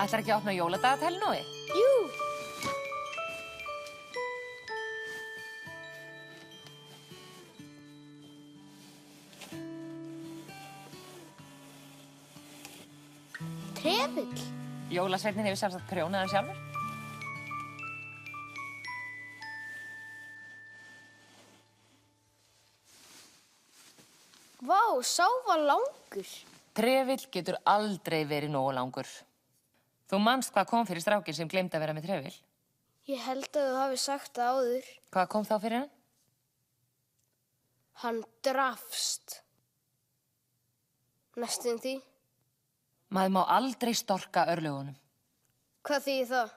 Ætlar ekki að opna jóladagatal Nói? Jú. Trefill. Jólasveinninn hefur sjálfsagt prjónað hann sjálfur. Vá, sá var langur. Trefill getur aldrei verið nógu langur. Þú manst hvað kom fyrir strákinn sem gleymdi að vera með trefill? Ég held að þú hafi sagt það áður. Hvað kom þá fyrir hann? Hann drafst. Næstum því. Maður má aldrei storka örlögunum. Hvað þýðir það?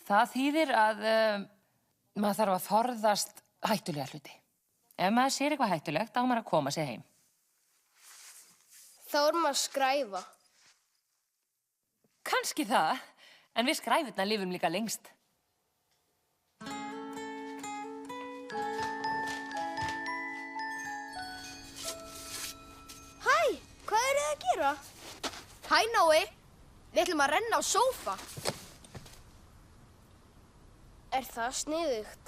Það þýðir að maður þarf að forðast hættulega hluti. Ef maður sér eitthvað hættulegt, á maður að koma sér heim. Þá maður að skræfa. Kannski það, en við skræfurnar lifum líka lengst. Hæ, hvað eru þið að gera? Hæ, Nói. Við ætlum að renna á sófa. Er það sniðugt?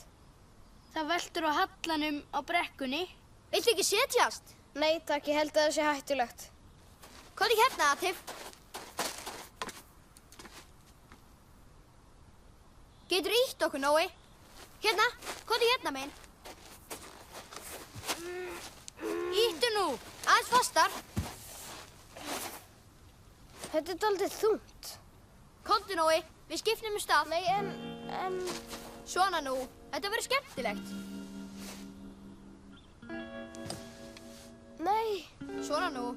Það veltur á hallanum á brekkunni. Viltu ekki setjast? Nei, takk, ég held að það sé hættulegt. Hvað er hérna, Atif? Getur ítt okkur, Nói? Hérna, hvað er hérna megin? Íttu nú, aðeins fastar. Þetta er dálítið þungt. Komdu, Nói, við skiptum stað. Nei, en... Svona nú, þetta verður skemmtilegt. Nei. Svona nú.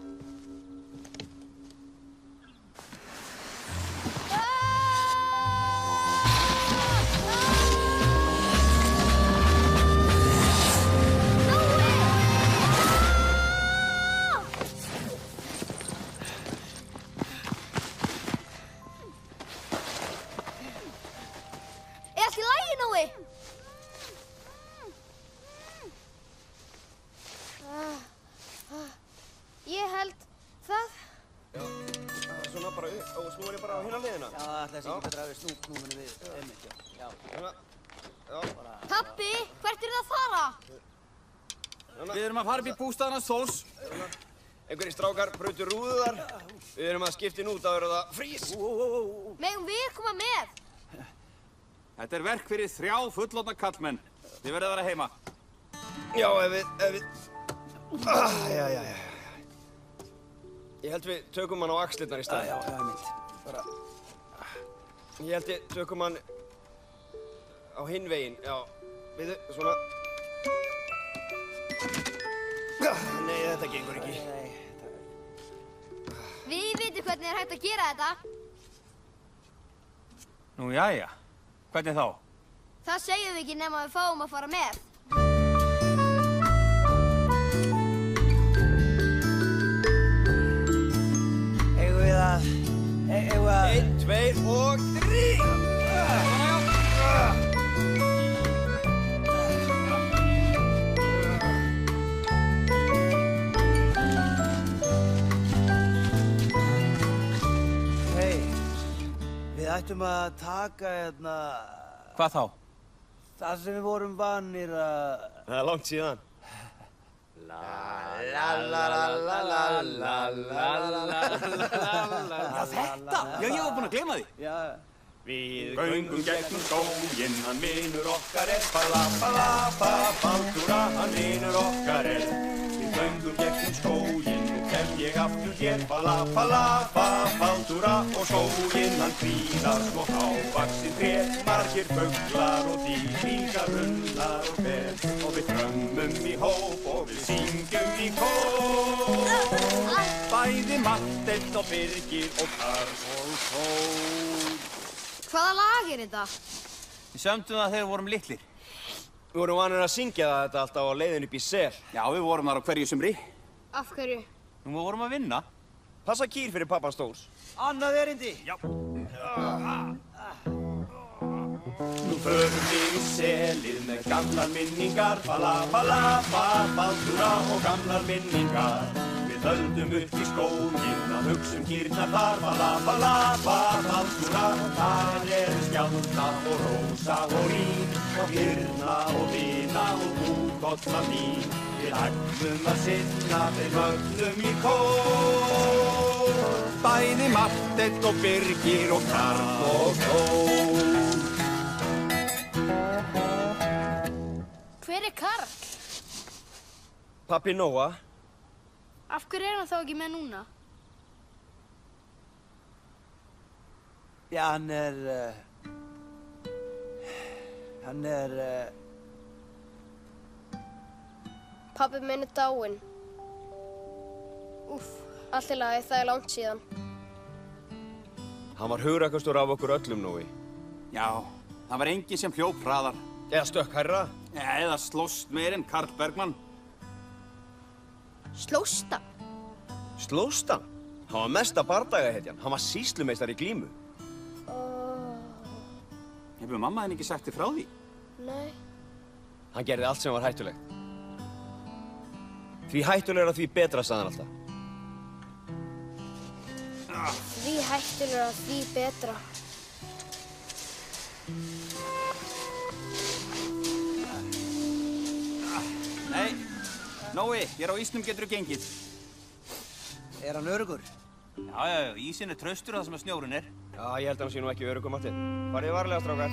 Pabbi, hvert eru það að fara? Við erum að fara upp í bústaðan hans Þórs. Einhverjir strákar brutu rúðuðar. Við erum að skipta út að það frís. Megum við koma með? Þetta er verk fyrir 3 fullorðna kallmenn. Þið verðið að vera heima. Já, ef við... Já. Ég held við tökum hann á axlirnar í stað. Já, mynd. Ég held við tökum hann á hinn veginn. Já, við svona... Nei, þetta gengur ekki. Við vitum hvernig er hægt að gera þetta. Nú, jæja. Hvernig þá? Það segjum við ekki nema við fáum að fara með. Eigum við að... 1, 2 og 3! Við ættum að taka hérna... Hvað þá? Það sem við vorum vanir að... Það er langt síðan. Já, þetta! Já, ég var búinn að gleyma því. Já. Við göngum gegnum skóginn, hann vinur okkar er. Baldura, hann vinur okkar er. Við göngum gegnum skóginn, nú kem ég aftur hér. Baldura og skóginn, hann hvílar svo hávaxin tré. Margir fuglar og dýr, líka runnar og ber. Og við drömmum í hóp og við syngjum í kór. Bæði Marteinn og Birgir og Karl og Þór. Hvaða lag er þetta? Við sömdum það þegar við vorum litlir. Við vorum vanir að syngja þetta alltaf á leiðin upp í sel. Já, við vorum þar á hverju sumri. Af hverju? Nú, við vorum að vinna. Passa kýr fyrir pappan Stórs. Annað erindi. Já. Nú förum við í selið með gamlar minningar. Baldura og gamlar minningar. Við Við höldum upp í skóginn að hugsum kýrnar þar, labba, baldúra. Þar skjálta og rósa og rín, og hyrna og vina og búkolla mín. Við ætlum að sinna þeim öllum í kór. Bæði Marteinn og Birgir og Karl og Þór. Hver Karl? Pabbi Nóa. Af hverju hann þá ekki með núna? Já, hann er... Pabbi minn dáinn. Úff, allt í lagi, það langt síðan. Hann var hugrakastur af okkur öllum, Nói. Já, það var enginn sem hljóp hraðar. Eða stökk hærra. Eða slóst meir en Karl Bergmann. Slóst hann? Slóst hann? Hann var mesta bardagahetjan. Hann var sýslumeistar í glímu. Hefur mamma þinn ekki sagt þér frá því? Nei. Hann gerði allt sem var hættulegt. Því hættulegra því betra, sagði hann alltaf. Því hættulegra því betra. Nei, Nói, hér á ísnum getur þú gengið. Er hann öruggur? Já, ísinn traustur það sem að snjórinn er. Já, ég held að hann sé nú ekki öruggur, Marteinn. Farið varlega, strákar.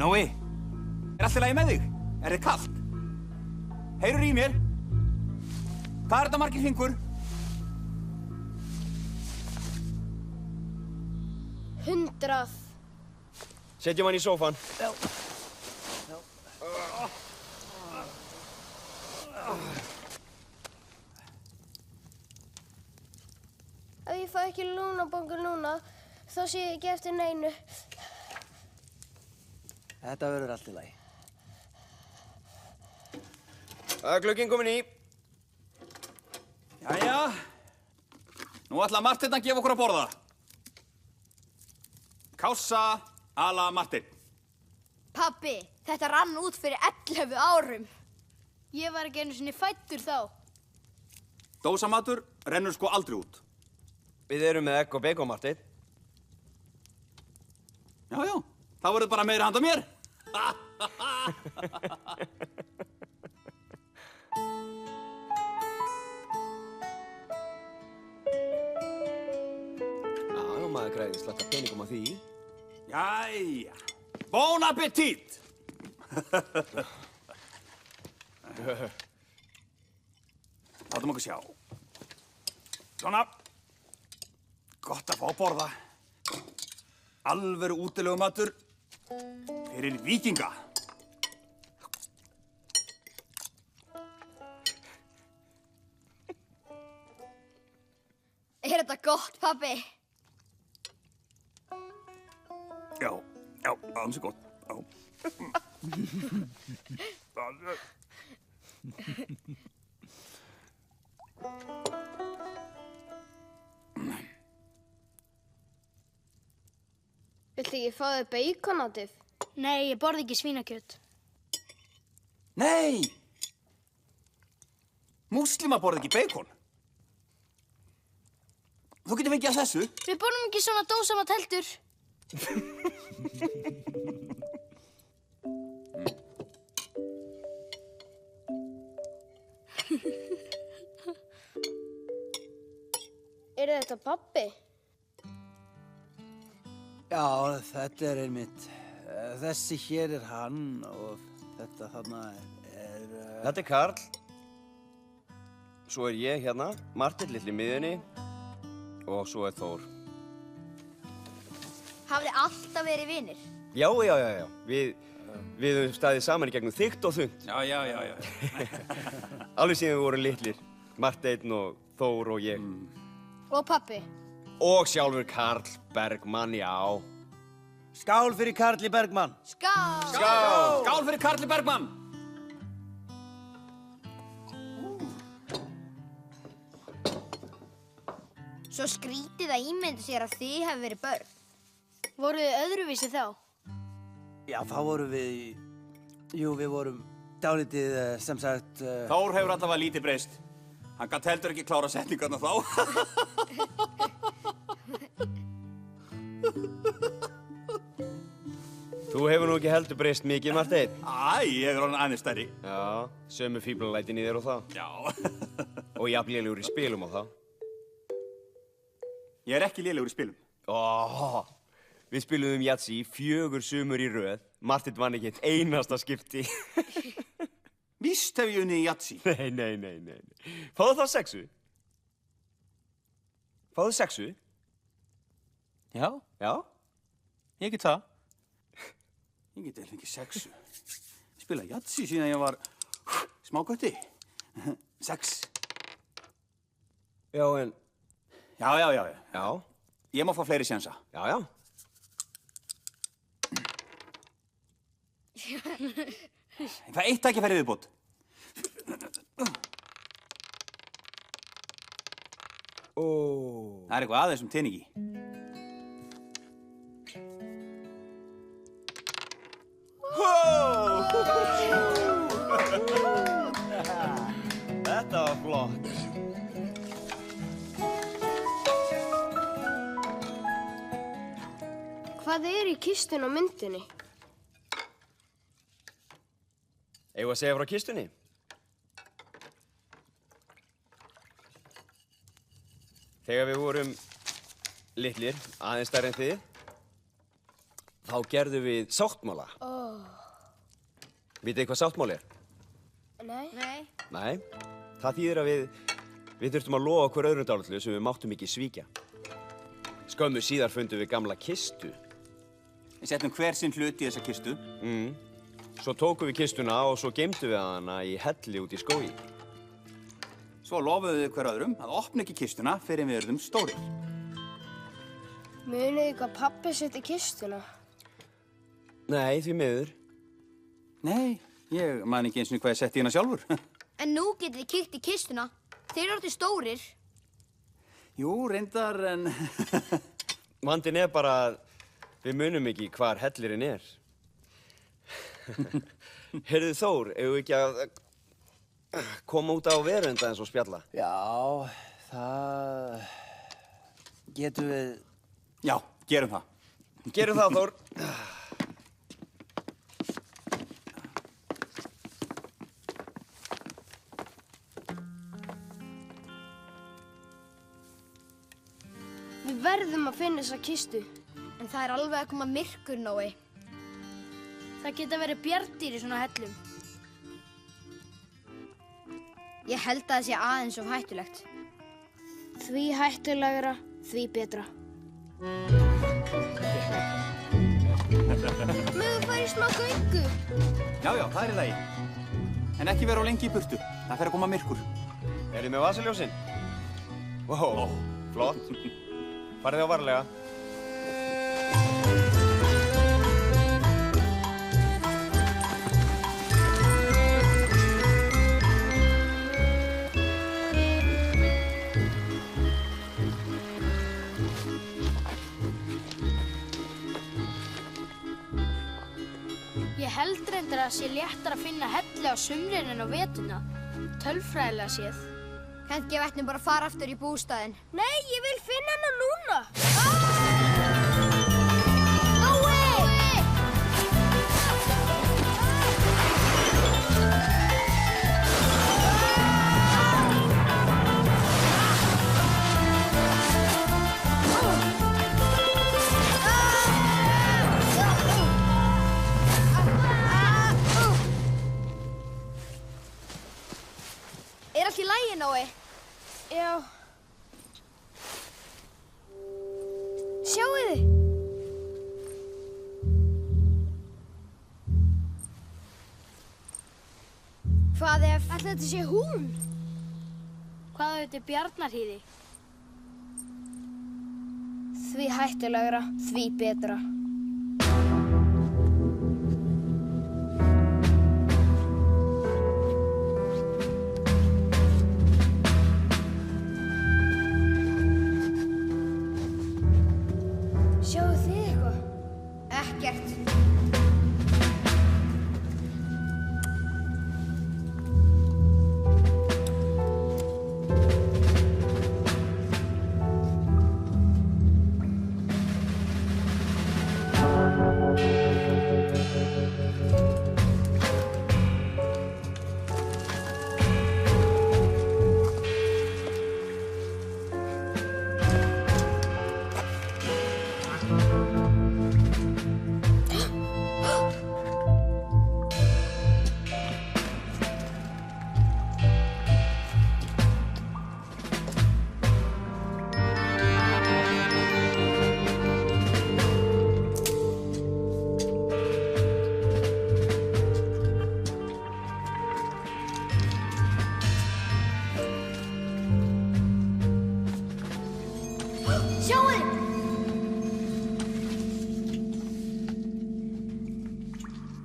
Nói, allt í lagi með þig? Er þið kalt? Heyrðu í mér? Hvað þetta margir fingur? 100. Setjum hann í sófann. Já. Ef ég fæ ekki lúnabongu núna, þá sé ég ekki eftir neinu. Þetta verður allt í lagi. Glugginn kominn í. Jæja. Nú ætla Marteinn að gefa okkur að borða. Kássa à la Marteinn. Pabbi, þetta rann út fyrir 11 árum. Ég var ekki einu sinni fæddur þá. Dósamatur rennur sko aldrei út. Við erum með egg og bacon, Marteinn. Já, það verður bara meira handa mér. Já, maður græði slatta peningum á því. Jæja. Bon appétit! Látum okkur sjá. Svona. Gott að fá að borða. Alvöru útilegumatur fyrir víkinga. Er þetta gott, pabbi? Já, ansi gott. Já. Viltu ekki fá þér beikonátið? Nei, ég borði ekki svínakjöt. Nei! Múslima borði ekki beikon. Þú getur fengið að þessu. Við borðum ekki svona dósamat heldur. Er þetta pabbi? Já, þetta er einmitt. Þessi hér er hann og þetta þarna er Þetta Karl. Svo ég hérna, Marteinn litli í miðjunni og svo Þór. Hafið alltaf verið vinir? Já. Við höfum staðið saman í gegnum þykkt og þunnt. Já. Alveg síðan við vorum litlir. Marteinn og Þór og ég. Og pabbi? Og sjálfur Karl Bergmann, já. Skál fyrir Karli Bergmann. Skál! Skál fyrir Karli Bergmann! Svo skrítið að ímynda sér að þið hafi verið börn. Voruð þið öðruvísi þá? Já, þá vorum við... Jú, við vorum dálítið, sem sagt... Þór hefur allavega lítið breyst. Hann gat heldur ekki klára setningarna þá. Þú hefur nú ekki heldur breyst mikið, Marteinn. Ég er orðinn aðeins stærri. Já, sömu fíblalætin í þér og það. Já. Og jafn lélegur í spilum og það. Ég er ekki lélegur í spilum. Við spiluðum Yatzy 4 sumur í röð. Marteinn vann ekki eitt einasta skipti. Víst hef ég unnið í Yatzy. Nei. Fáðu þá 6? Fáðu 6? Já, Já. ég get það. Ég get eiginlega ekki 6. Ég spila Yatzy síðan ég var smágötti. 6. Já, en... Já. Já. Ég má fá fleiri sénsa. Já. Ég fæ eitt tækifæri viðbót. Það er eitthvað aðeins teningi. Þetta var flott. Hvað í kistun á myndinni? Eigum við að segja frá kistunni? Þegar við vorum litlir, aðeins stærri en þið, þá gerðum við sáttmála. Vitið þið hvað sáttmáli er? Nei. Það þýðir að við þurftum að lofa hver öðrum dálitlu sem við máttum ekki svíkja. Skömmu síðar fundum við gamla kistu. Við settum hver sinn hlut í þessa kistu. Svo tókum við kistuna og svo geymdum við hana í helli út í skógi. Svo lofuðum við hver öðrum að opna ekki kistuna fyrr en við urðum stórir. Munið þið hvað pabbi setti í kistuna? Nei, því miður. Nei, ég man ekki eins og hvað ég setti í hana sjálfur. En nú getið þið kíkt í kistuna. Þeir eru orðið stórir. Jú, reyndar en... Vandinn er bara að við munum ekki hvar hellirinn er. Heyrðu Þór, eigum við ekki að koma út á verunda eins og spjalla? Já, það... Getum við... Já, gerum það. Gerum það, Þór. Við verðum að finna þessa kistu. En það er alveg að koma myrkur, Nói. Það geta verið bjarndýr í svona hellum. Ég held að það sé aðeins of hættulegt. Því hættulegra, því betra. Mögum við fara í smá göngu? Já, það er í lagi. En ekki vera á lengi í burtu. Það fer að koma myrkur. Eruð þið með vasaljósin? Wow, flott. Farið á varlega. Ég held reyndar að það sé léttar að finna helli á sumrin en á veturna. Tölfræðilega séð. Kannski við ættum bara að fara aftur í bústaðinn. Nei, ég vil finna hana núna! Sjáið þið? Hvað ef... Ætli þetta sé hún? Hvað ef þetta er Bjarnarhýði? Því hættulegra, því betra. Sjáðu þið eitthvað? Ekkert.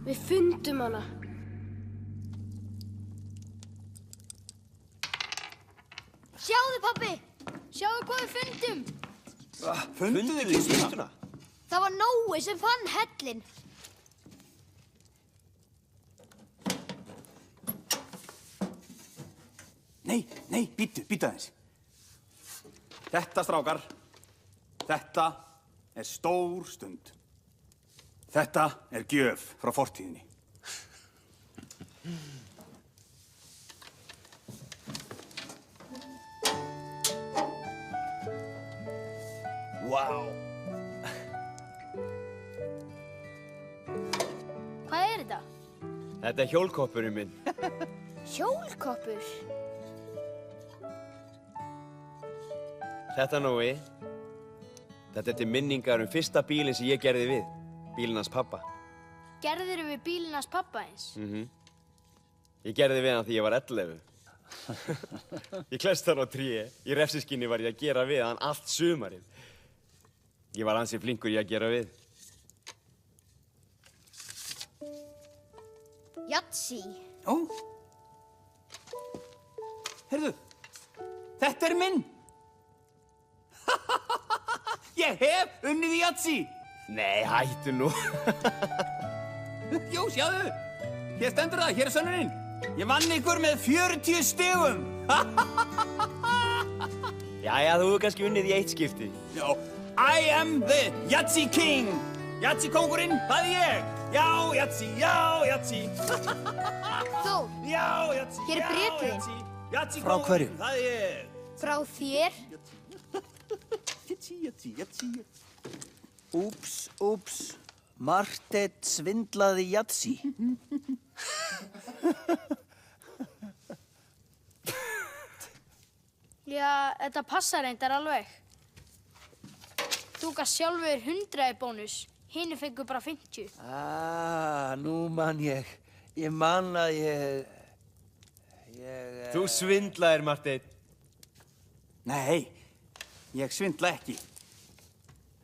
Við fundum hana. Sjáðu, pabbi! Sjáðu hvað við fundum! Funduð þið kistuna? Það var Nói sem fann hellinn. Nei, bíddu aðeins. Þetta, strákar, þetta er stór stund. Þetta er gjöf frá fortíðinni. Vá! Hvað er þetta? Þetta er hjólkoppurinn minn. Hjólkoppur? Þetta, Nói. Þetta er til minningar fyrsta bílinn sem ég gerði við. Bílinn hans pappa. Gerðirðu við bílinn hans pappa eins? Ég gerði við hann því ég var 11. Ég klesti hann á tríi. Í refsiskinni var ég að gera við hann allt sumarið. Ég var ansi flinkur í að gera við. Jatsi. Ó. Heyrðu, þetta er minn. Ég hef unnið í Jatsi. Nei, hættu nú. Jú, sjáðu. Hér stendur það, hér er sönnurinn. Ég vann ykkur með 40 stigum. Jæja, þú hefur kannski unnið í 1 skipti. Já, I am the Jatsi King. Jatsi kóngurinn, það er ég. Já, Jatsi, já, Jatsi. Þór, Já, Jatsi, Hér er já, bréfið. Jatsi. Jatsi Frá kóngurinn, hverjum? það er ég. frá þér. Jatsi. Úps. Marteinn svindlaði Jatsi. Já, þetta passar reyndar alveg. Þú gafst sjálfur 100 í bónus. Hinir fengu bara 50. Nú man ég. Ég man að ég... Þú svindlaðir, Marteinn. Nei, ég svindla ekki.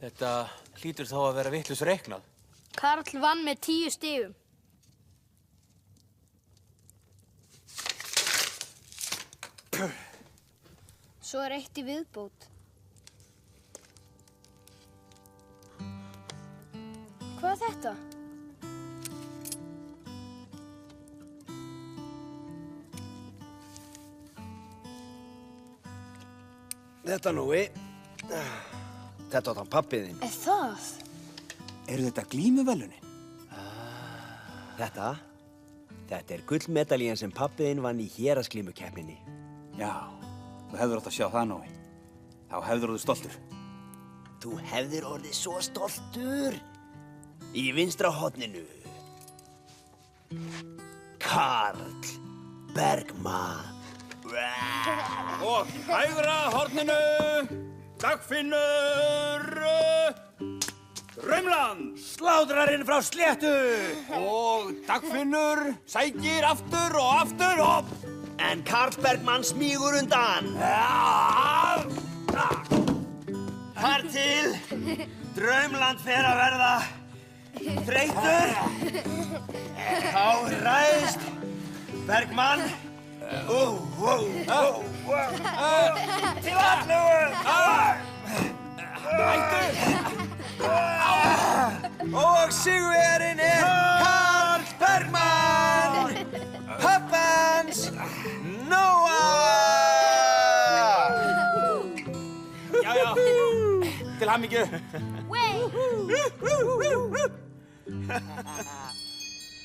Þetta hlýtur þá að vera vitlaus reiknað. Karl vann með 10 stigum. Svo er 1 í viðbót. Hvað er þetta? Þetta, Nói. Þetta var þann pappið þinn. Er það? Eru þetta glímuverðlaunin? Þetta er gullmedalían sem pappið þinn vann í héraðsglímukeppninni. Já, þú hefðir átt að sjá það, Nói. Þá hefðir orðið stoltur. Þú hefðir orðið svo stoltur. Í vinstra horninu. Karl Bergman. Og í hægra horninu, Dagfinnur Draumland! Slátrarinn frá sléttu! Og Dagfinnur sækir aftur og aftur og... En Karl Bergmann smýgur undan. Þar til Draumland fer að verða þreyttur. Þá ræðist Bergmann. Til aðflugu! Og sigurvegarinn Karl Bergmann! Pappans Nóa! Já, til hamingju.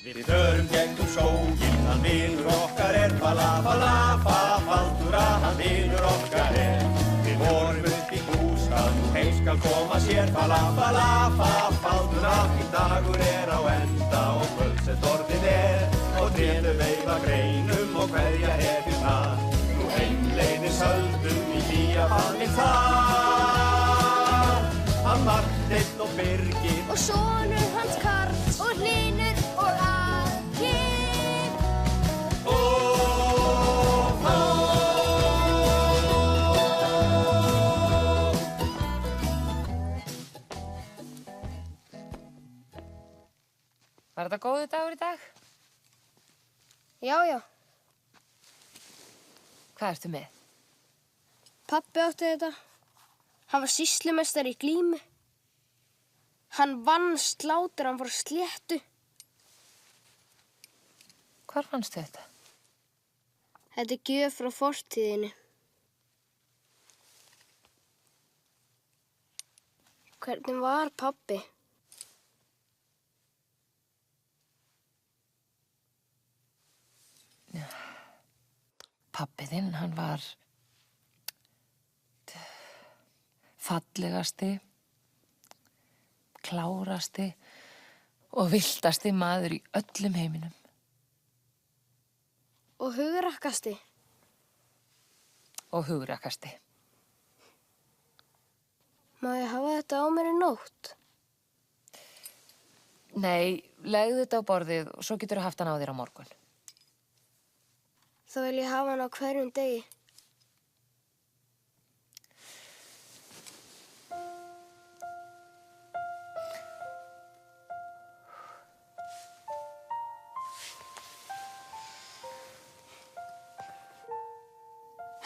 Við förum gegnum skóginn, hann vinur okkar Faldur að hann vinur okkar Við vorum upp í bústað, nú heim skal koma sér Faldur að þín dagur á enda og kvöldsett orðið og trénu veifa greinum og kveðja hefjuna Nú heimleiðis höldum í hlýja fanninn þar Hann Marteinn og Birgir Og sonur hans Karl og Hlynur og Aki Var þetta góður dagur í dag? Já. Hvað ertu með? Pabbi átti þetta. Hann var sýslumeistari í Glímu. Hann vann slátrann frá sléttu. Hvar fannstu þetta? Þetta er gjöf frá fortíðinni. Hvernig var pabbi? Pabbi þinn, hann var fallegasti, klárasti og villtasti maður í öllum heiminum. Og hugrakkasti. Og hugrakkasti. Má ég hafa þetta á mér í nótt? Nei, legðu þetta á borðið og svo getur þú haft hann á þér á morgun. Þá vil ég hafa hann á hverjum degi.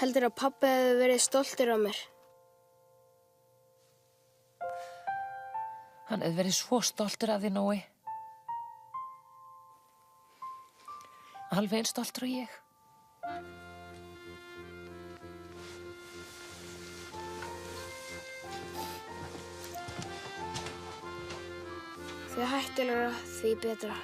Heldur að pabbi hefði verið stoltur af mér. Hann hefði verið svo stoltur af því, Nói. Alveg eins stoltur og ég. Því hættulegra, því betra.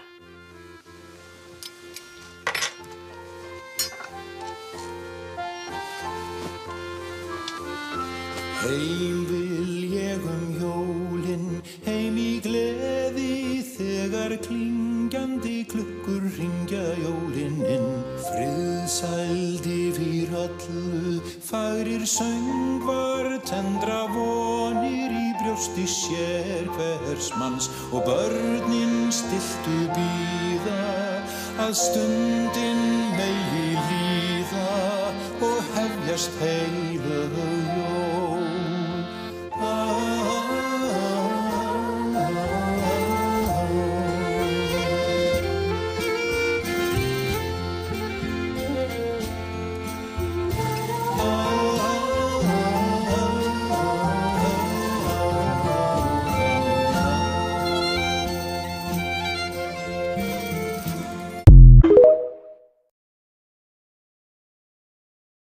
Heim vil ég jólin, heim í gleði þegar klingjandi klukkur hringja jólin inn. Friðsæld yfir öllu, fagrir söngvar, tendra vonir í brjósti sér hvers manns og börnin stilltu bíða að stundin megi líða og hefjast heilög jól.